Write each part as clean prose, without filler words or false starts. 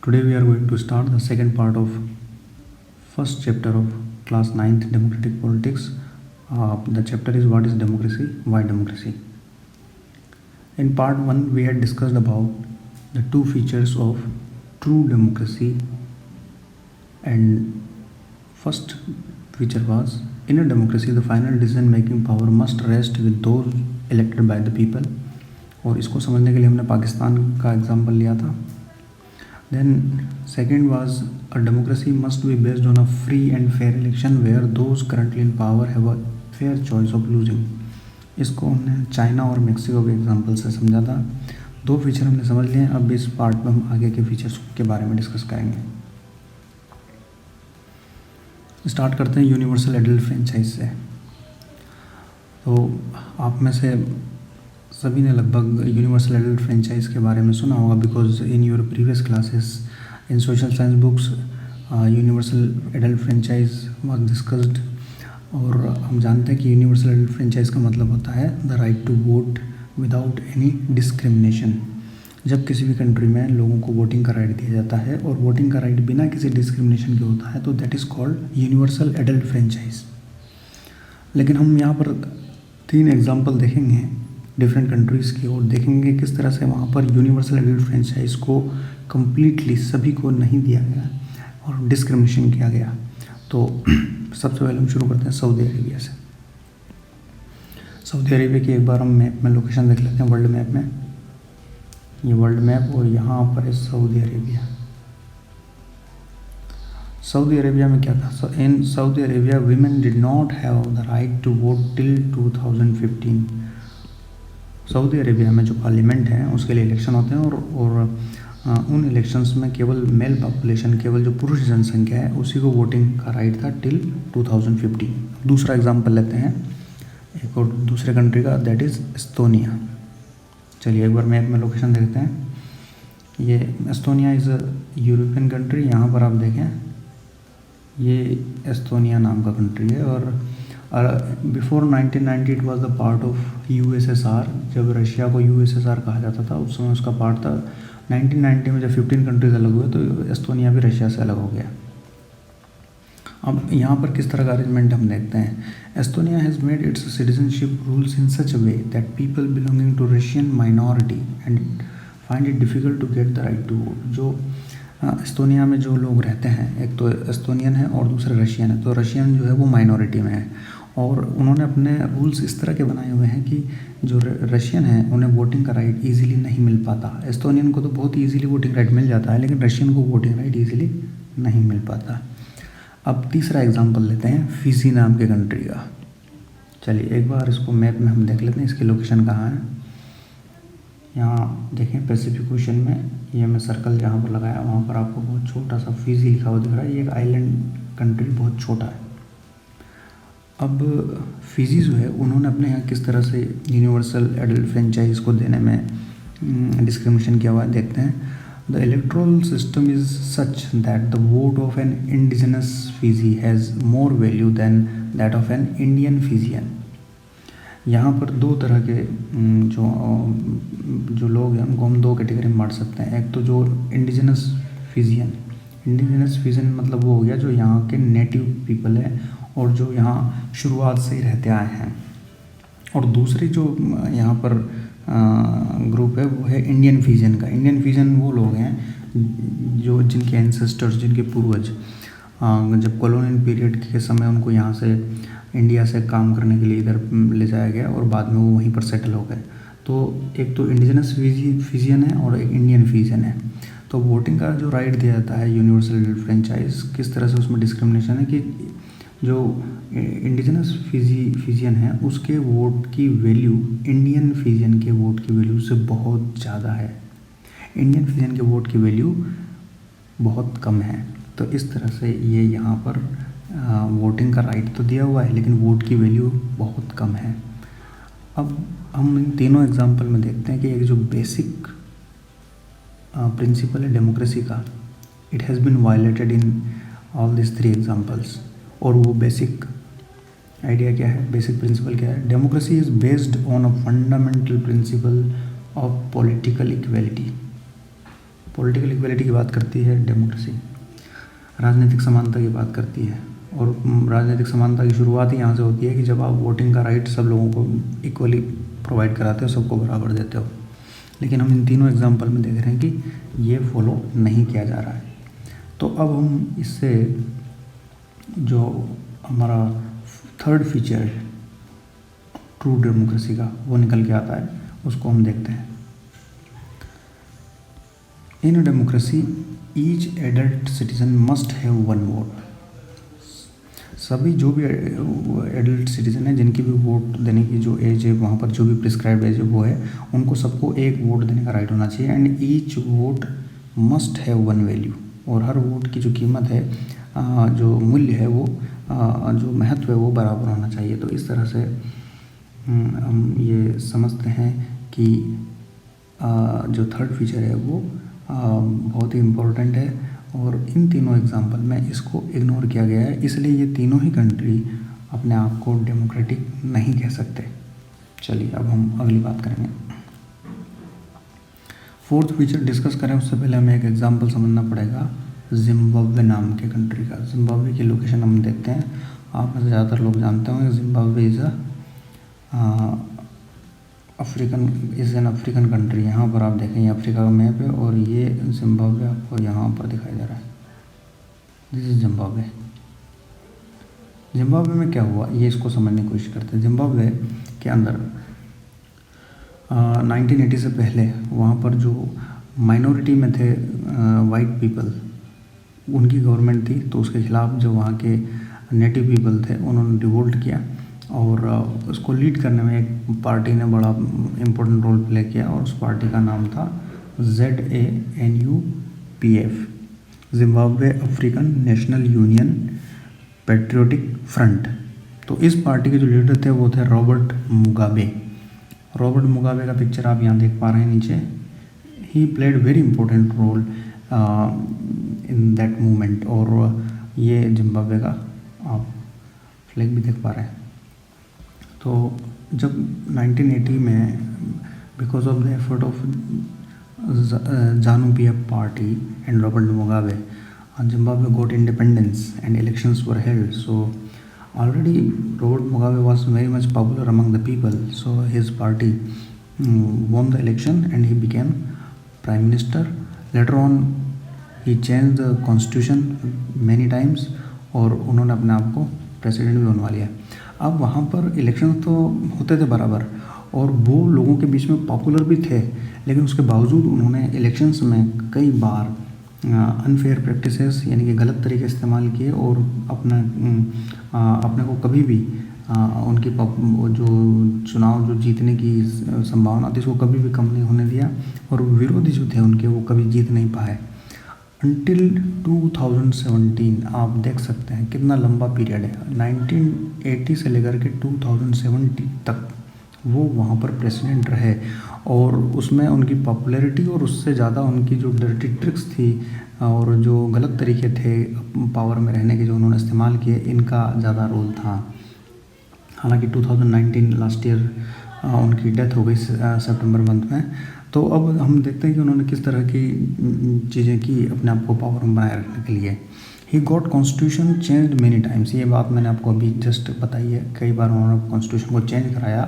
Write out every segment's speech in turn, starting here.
Today we are going to start the second part of first chapter of class 9th democratic politics. The chapter is what is democracy, why democracy. In part 1 we had discussed about the two features of true democracy, and first feature was in a democracy the final decision making power must rest with those elected by the people, और इसको समझने के लिए हमने पाकिस्तान का example लिया था. Then second was a democracy must be based on a free and fair election where those currently in power have a fair choice of losing. इसको हमने चाइना और मेक्सिको के एग्जांपल से समझा था. दो फीचर हमने समझ लिए. अब इस पार्ट में हम आगे के फीचर्स के बारे में डिस्कस करेंगे. स्टार्ट करते हैं यूनिवर्सल एडल्ट फ्रेंचाइज से. तो आप में से सभी ने लगभग यूनिवर्सल एडल्ट फ्रेंचाइज के बारे में सुना होगा, because in your previous classes in social science books universal adult franchise was discussed. और हम जानते हैं कि यूनिवर्सल एडल्ट फ्रेंचाइज का मतलब होता है the right to vote without any discrimination. जब किसी भी कंट्री में लोगों को वोटिंग का राइट दिया जाता है और वोटिंग का राइट बिना किसी डिस्क्रिमिनेशन के होता है, तो that is called universal adult franchise. लेकिन हम यहाँ पर 3 एग्जाम्पल देखेंगे डिफरेंट कंट्रीज़ की, और देखेंगे किस तरह से वहाँ पर यूनिवर्सल एडल्ट फ्रेंचाइज को कम्प्लीटली सभी को नहीं दिया गया और डिस्क्रिमिनेशन किया गया. तो सबसे पहले हम शुरू करते हैं सऊदी अरेबिया से. सऊदी अरेबिया की एक बार हम मैप में लोकेशन देख लेते हैं, वर्ल्ड मैप में. ये वर्ल्ड मैप और यहाँ पर है सऊदी अरेबिया. सऊदी अरेबिया में क्या था? In Saudi Arabia women did not have the right to vote till 2015. Saudi Arabia में जो पार्लियामेंट है उसके लिए इलेक्शन होते हैं, और उन इलेक्शंस में केवल मेल पॉपुलेशन, केवल जो पुरुष जनसंख्या है उसी को वोटिंग का राइट था टिल 2015. दूसरा एग्जांपल लेते हैं एक और दूसरे कंट्री का, दैट इज़ एस्तोनिया. चलिए एक बार मैप में लोकेशन देखते हैं. ये Estonia is a European country. यहाँ पर आप देखें ये एस्तोनिया नाम का कंट्री है, और before 1990 it was the part of USSR. जब रशिया को यूएसएसआर कहा जाता था उस समय उसका पार्ट था. 1990 में जब 15 कंट्रीज अलग हुए तो एस्तोनिया भी रशिया से अलग हो गया. अब यहाँ पर किस तरह का अरेंजमेंट हम देखते हैं. Estonia has made its citizenship rules in such a way that people belonging to Russian minority and find it difficult to get the right to vote. जो एस्तोनिया में जो लोग रहते हैं, एक तो एस्तोनियन है और दूसरे रशियन है. तो रशियन जो है वो माइनॉरिटी में है, और उन्होंने अपने रूल्स इस तरह के बनाए हुए हैं कि जो रशियन है उन्हें वोटिंग का राइट इजीली नहीं मिल पाता. एस्तोनियन को तो बहुत इजीली वोटिंग राइट मिल जाता है, लेकिन रशियन को वोटिंग राइट इजीली नहीं मिल पाता. अब तीसरा एग्जांपल लेते हैं फिजी नाम के कंट्री का. चलिए एक बार इसको मैप में हम देख लेते हैं, इसकी लोकेशन कहाँ है. यहाँ देखें पैसिफिक ओशन में, ये मैं सर्कल जहाँ पर लगाया वहाँ पर आपको बहुत छोटा सा फिजी लिखा हुआ दिख रहा है. ये एक आइलैंड कंट्री बहुत छोटा है. अब फिजी जो है उन्होंने अपने यहाँ किस तरह से यूनिवर्सल एडल्ट फ्रेंचाइज को देने में डिस्क्रिमिनेशन किया हुआ है देखते हैं. The electoral system is such that the vote of an indigenous Fiji has more value than that of an Indian Fijian. यहाँ पर दो तरह के जो लोग हैं उनको हम दो कैटेगरी में बांट सकते हैं. एक तो जो इंडिजिनस फिजियन मतलब वो हो गया जो यहाँ के नेटिव पीपल है और जो यहाँ शुरुआत से ही रहते आए हैं. और दूसरी जो यहाँ पर ग्रुप है वो है इंडियन फिजियन का. इंडियन फिजियन वो लोग हैं जो जिनके एंसेस्टर्स, जिनके पूर्वज जब कॉलोनियल पीरियड के समय उनको यहाँ से इंडिया से काम करने के लिए इधर ले जाया गया और बाद में वो वहीं पर सेटल हो गए. तो एक तो इंडिजिनस फिजियन है और एक इंडियन फिजियन है. तो वोटिंग का जो राइट दिया जाता है यूनिवर्सल फ्रेंचाइज, किस तरह से उसमें डिस्क्रिमिनेशन है कि जो इंडिजिनस फिजियन है उसके वोट की वैल्यू इंडियन फिजियन के वोट की वैल्यू से बहुत ज़्यादा है. इंडियन फिजियन के वोट की वैल्यू बहुत कम है. तो इस तरह से ये यहाँ पर वोटिंग का राइट तो दिया हुआ है लेकिन वोट की वैल्यू बहुत कम है. अब हम इन तीनों एग्जांपल में देखते हैं कि एक जो बेसिक प्रिंसिपल है डेमोक्रेसी का, it has been violated in all this 3 examples. और वो बेसिक आइडिया क्या है, बेसिक प्रिंसिपल क्या है? Democracy is based on a fundamental principle of political equality. Political equality की बात करती है डेमोक्रेसी, राजनीतिक समानता की बात करती है। और राजनीतिक समानता की शुरुआत ही यहाँ से होती है कि जब आप वोटिंग का राइट सब लोगों को इक्वली प्रोवाइड कराते हो, सबको बराबर देते हो। लेकिन हम इन तीनों एग्जाम्पल में देख रहे हैं कि ये फॉलो नहीं किया जा रहा है। तो अब हम इससे जो हमारा थर्ड फीचर है ट्रू डेमोक्रेसी का, वो निकल के आता है, उसको हम देखते हैं। In democracy each adult citizen must have one vote. सभी जो भी एडल्ट सिटीजन है, जिनकी भी वोट देने की जो एज है, वहाँ पर जो भी प्रिस्क्राइब्ड एज है वो है, उनको सबको एक वोट देने का राइट होना चाहिए। And each vote must have one value. और हर वोट की जो कीमत है, जो मूल्य है, वो जो महत्व है, वो बराबर होना चाहिए। तो इस तरह से हम ये समझते हैं कि जो थर्ड फीचर है वो बहुत ही इम्पोर्टेंट है। और इन तीनों एग्जाम्पल में इसको इग्नोर किया गया है, इसलिए ये तीनों ही कंट्री अपने आप को डेमोक्रेटिक नहीं कह सकते। चलिए अब हम अगली बात करेंगे। फोर्थ फीचर डिस्कस करें उससे पहले हमें एक एग्जांपल समझना पड़ेगा जिम्बाब्वे नाम के कंट्री का। जिम्बाब्वे की लोकेशन हम देखते हैं। आप में से ज़्यादातर लोग जानते होंगे Zimbabwe is an African country. यहाँ पर आप देखें, ये अफ्रीका का मैप है और ये जिम्बाब्वे आपको यहाँ पर दिखाई दे रहा है। This is Zimbabwe. जिम्बाब्वे में क्या हुआ, ये इसको समझने की कोशिश करते हैं। जिम्बाब्वे के अंदर 1980 से पहले वहाँ पर जो माइनॉरिटी में थे वाइट पीपल, उनकी गवर्नमेंट थी। तो उसके खिलाफ जो वहाँ के नेटिव पीपल थे उन्होंने रिवोल्ट किया और उसको लीड करने में एक पार्टी ने बड़ा इम्पोर्टेंट रोल प्ले किया और उस पार्टी का नाम था ZANU-PF, Zimbabwe African National Union Patriotic Front. तो इस पार्टी के जो लीडर थे वो थे रॉबर्ट मुगाबे। रॉबर्ट मुगाबे का पिक्चर आप यहाँ देख पा रहे हैं नीचे। He played very important role in that movement. और ये जिम्बाब्वे का आप फ्लैग भी देख पा रहे हैं। तो जब 1980 में because of the effort of ZANU-PF party and Robert Mugabe, Zimbabwe got independence and elections were held. So already Robert Mugabe was very much popular among the people. So his party won the election and he became prime minister. Later on he changed the constitution many times और उन्होंने अपने आप को president भी बनवा लिया। अब वहाँ पर इलेक्शन तो होते थे बराबर और वो लोगों के बीच में पॉपुलर भी थे, लेकिन उसके बावजूद उन्होंने इलेक्शंस में कई बार अनफेयर प्रैक्टिसेस यानी कि गलत तरीके इस्तेमाल किए और अपने को कभी भी उनकी जो चुनाव जो जीतने की संभावना थी उसको कभी भी कम नहीं होने दिया और विरोधी जो थे उनके वो कभी जीत नहीं पाए। अनटिल 2017 आप देख सकते हैं कितना लंबा पीरियड है, 1980 से लेकर के 2017 तक वो वहाँ पर प्रेसिडेंट रहे और उसमें उनकी पॉपुलैरिटी और उससे ज़्यादा उनकी जो डर्टी ट्रिक्स थी और जो गलत तरीके थे पावर में रहने के जो उन्होंने इस्तेमाल किए, इनका ज़्यादा रोल था। हालांकि 2019 लास्ट ईयर उनकी डेथ हो गई सितंबर मंथ में। तो अब हम देखते हैं कि उन्होंने किस तरह की चीज़ें की अपने आप को पावर में बनाए रखने के लिए। He got constitution change many times. ये बात मैंने आपको अभी जस्ट बताई है। कई बार उन्होंने कॉन्स्टिट्यूशन को चेंज कराया।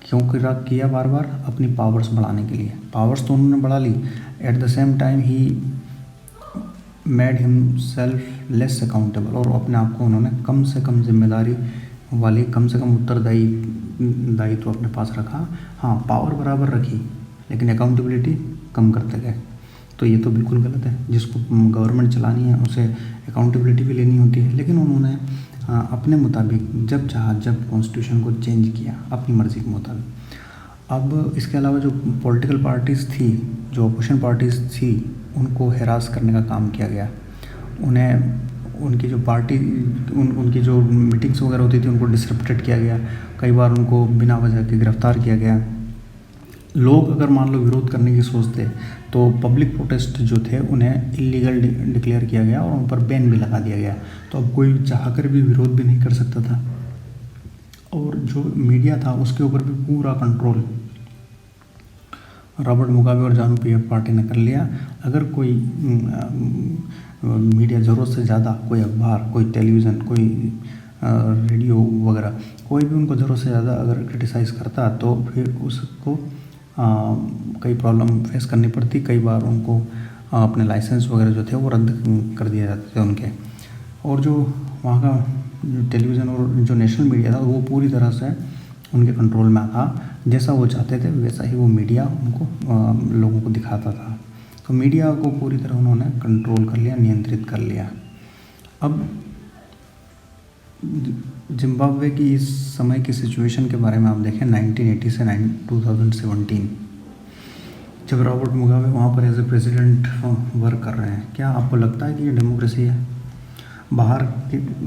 क्यों किया बार बार? अपनी पावर्स बढ़ाने के लिए। पावर्स तो उन्होंने बढ़ा ली, एट द सेम टाइम ही मेड हिमसेल्फ लेस अकाउंटेबल। और अपने आप को उन्होंने कम से कम जिम्मेदारी वाली, कम से कम उत्तरदायित्व अपने पास रखा। हाँ, पावर बराबर रखी लेकिन अकाउंटेबिलिटी कम करते गए। तो ये तो बिल्कुल गलत है। जिसको गवर्नमेंट चलानी है उसे अकाउंटेबिलिटी भी लेनी होती है, लेकिन उन्होंने अपने मुताबिक जब चाहा जब कॉन्स्टिट्यूशन को चेंज किया अपनी मर्ज़ी के मुताबिक। अब इसके अलावा जो पॉलिटिकल पार्टीज़ थी, जो अपोजिशन पार्टीज़ थी, उनको हैरास करने का काम किया गया। उन्हें उनकी जो पार्टी उनकी जो मीटिंग्स वगैरह होती थी उनको डिसरप्टेड किया गया। कई बार उनको बिना वजह के गिरफ्तार किया गया। लोग अगर मान लो विरोध करने की सोचते तो पब्लिक प्रोटेस्ट जो थे उन्हें इलीगल डिक्लेयर किया गया और उन पर बैन भी लगा दिया गया। तो अब कोई चाहकर भी विरोध भी नहीं कर सकता था। और जो मीडिया था उसके ऊपर भी पूरा कंट्रोल रॉबर्ट मुगाबे और जानु पीएफ पार्टी ने कर लिया। अगर कोई मीडिया ज़रूरत से ज़्यादा, कोई अखबार, कोई टेलीविज़न, कोई रेडियो वगैरह, कोई भी उनको ज़रूरत से ज़्यादा अगर क्रिटिसाइज़ करता तो फिर उसको कई प्रॉब्लम फेस करनी पड़ती। कई बार उनको अपने लाइसेंस वगैरह जो थे वो रद्द कर दिए जाते थे उनके। और जो वहाँ का जो टेलीविज़न और जो नेशनल मीडिया था वो पूरी तरह से उनके कंट्रोल में था। जैसा वो चाहते थे वैसा ही वो मीडिया उनको लोगों को दिखाता था। तो मीडिया को पूरी तरह उन्होंने कंट्रोल कर लिया, नियंत्रित कर लिया। अब जिम्बाब्वे की इस समय की सिचुएशन के बारे में आप देखें 1980 से 2017, जब रॉबर्ट मुगाबे वहाँ पर एज ए प्रेसिडेंट वर्क कर रहे हैं, क्या आपको लगता है कि ये डेमोक्रेसी है? बाहर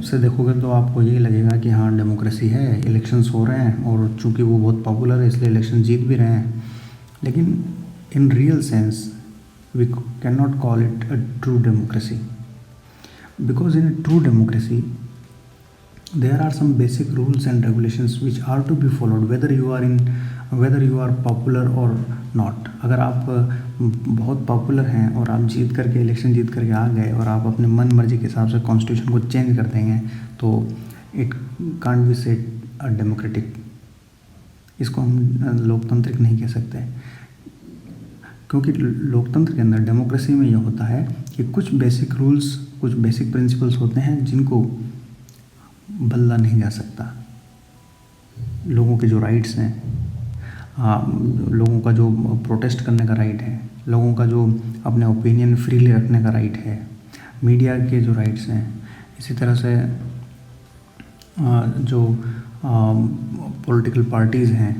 से देखोगे तो आपको यही लगेगा कि हाँ डेमोक्रेसी है, इलेक्शंस हो रहे हैं और चूंकि वो बहुत पॉपुलर है इसलिए इलेक्शन जीत भी रहे हैं। लेकिन in real sense we cannot call it a true democracy, because in a true democracy there are some basic rules and regulations which are to be followed whether you are popular or not। अगर आप बहुत popular हैं और आप जीत करके election जीत करके आ गए और आप अपने मन मर्जी के हिसाब से कॉन्स्टिट्यूशन को चेंज कर देंगे तो it can't be said a democratic. इसको हम लोकतांत्रिक नहीं कह सकते, क्योंकि लोकतंत्र के अंदर, डेमोक्रेसी में ये होता है कि कुछ बेसिक रूल्स, कुछ बेसिक प्रिंसिपल्स होते हैं जिनको बदला नहीं जा सकता। लोगों के जो राइट्स हैं, लोगों का जो प्रोटेस्ट करने का राइट है, लोगों का जो अपने ओपिनियन फ्रीली रखने का राइट है, मीडिया के जो राइट्स हैं, इसी तरह से जो पॉलिटिकल पार्टीज़ हैं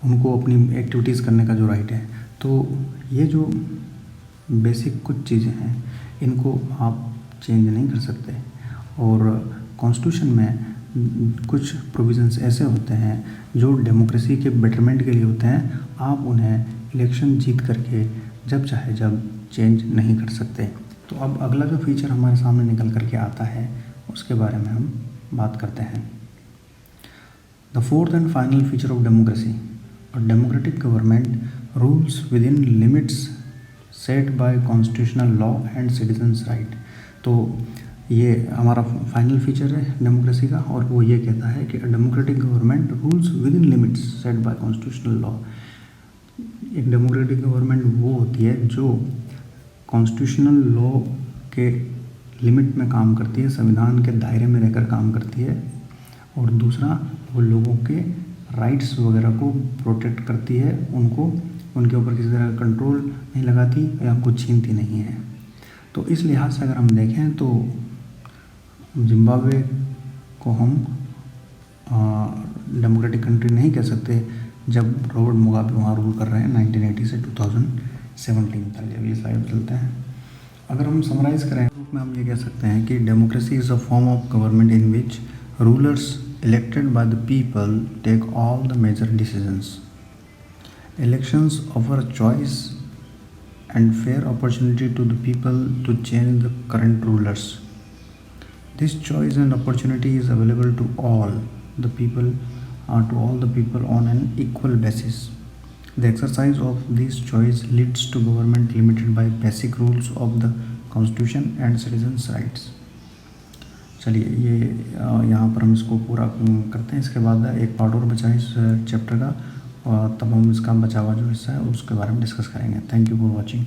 उनको अपनी एक्टिविटीज़ करने का जो राइट है। तो ये जो बेसिक कुछ चीज़ें हैं इनको आप चेंज नहीं कर सकते। और कॉन्स्टिट्यूशन में कुछ प्रोविज़न्स ऐसे होते हैं जो डेमोक्रेसी के बेटरमेंट के लिए होते हैं। आप उन्हें इलेक्शन जीत करके जब चाहे जब चेंज नहीं कर सकते। तो अब अगला जो फीचर हमारे सामने निकल करके आता है उसके बारे में हम बात करते हैं। The fourth and final feature of democracy, a democratic government rules within limits set by constitutional law and citizens right। तो ये हमारा फाइनल फीचर है डेमोक्रेसी का, और वो ये कहता है कि democratic government rules within limits set by constitutional law. एक डेमोक्रेटिक गवर्नमेंट वो होती है जो कॉन्स्टिट्यूशनल लॉ के लिमिट में काम करती है, संविधान के दायरे में रहकर काम करती है। और दूसरा, वो लोगों के राइट्स वगैरह को प्रोटेक्ट करती है, उनके ऊपर किसी तरह का कंट्रोल नहीं लगाती या उनको छीनती नहीं है। तो इस लिहाज से अगर हम देखें तो जिम्बाब्वे को हम डेमोक्रेटिक कंट्री नहीं कह सकते जब रॉबर्ट मुगाबे वहाँ रूल कर रहे हैं 1980 से 2017 तक। अगली स्लाइड चलते हैं। अगर हम समराइज़ करें रूप में हम ये कह सकते हैं कि democracy is a form of government in which rulers elected by the people take all the major decisions। Elections offer a choice and fair opportunity to the people to change the current rulers। This choice and opportunity is available to all the people on an equal basis। The exercise of this choice leads to government limited by basic rules of the constitution and citizens' rights। चलिए ये यहाँ पर हम इसको पूरा करते हैं। इसके बाद एक पार्ट और बचा है इस चैप्टर का, और तब हम इसका बचा हुआ जो हिस्सा है उसके बारे में डिस्कस करेंगे। Thank you for watching.